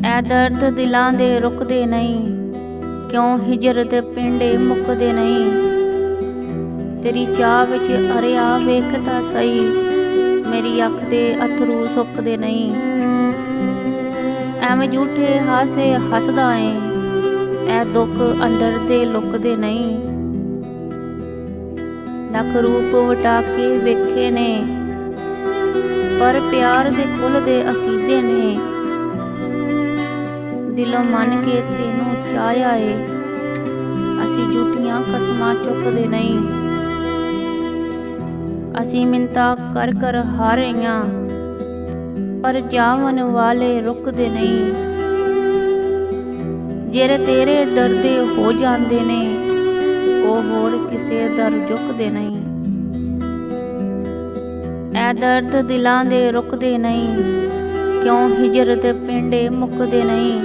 ਐ ਦਰਦ ਦਿਲਾਂ ਦੇ ਰੁਕਦੇ ਨਹੀਂ, ਕਿਉਂ ਹਿਜਰ ਦੇ ਪਿੰਡੇ ਮੁੱਕਦੇ ਨਹੀਂ। ਤੇਰੀ ਚਾਹ ਵਿੱਚ ਅਰਿਆ ਵੇਖ ਤਾਂ ਸਹੀ, ਮੇਰੀ ਅੱਖ ਦੇ ਅਥਰੂ ਸੁੱਕਦੇ ਨਹੀਂ। ਐਵੇਂ ਝੂਠੇ ਹਾਸੇ ਹੱਸਦਾ ਏ, ਐ ਦੁੱਖ ਅੰਦਰ ਦੇ ਲੁਕਦੇ ਨਹੀਂ। ਲੱਖ ਰੂਪ ਵਟਾ ਕੇ ਵੇਖੇ ਨੇ, ਪਰ ਪਿਆਰ ਦੇ ਖੁੱਲ੍ਹਦੇ ਅਕੀਦੇ ਨੇ। ਦਿਲੋਂ ਮੰਨ ਕੇ ਤੈਨੂੰ ਚਾਹਿਆ ਏ, ਅਸੀਂ ਝੂਠੀਆਂ ਕਸਮਾਂ ਚੁੱਕਦੇ ਨਹੀਂ। ਅਸੀਂ ਮਿੰਨਤਾਂ ਕਰ ਕਰ ਹਾਰੀਆਂ, ਪਰ ਜਾਵਨ ਵਾਲੇ ਰੁਕਦੇ ਨਹੀਂ। ਜਿਹੜੇ ਤੇਰੇ ਦਰਦੇ ਹੋ ਜਾਂਦੇ ਨੇ, ਉਹ ਹੋਰ ਕਿਸੇ ਦਰ ਝੁਕਦੇ ਨਹੀਂ। ਐ ਦਰਦ ਦਿਲਾਂ ਦੇ ਰੁਕਦੇ ਨਹੀਂ, ਕਿਉਂ ਹਿਜਰ ਦੇ ਪਿੰਡੇ ਮੁੱਕਦੇ ਨਹੀਂ।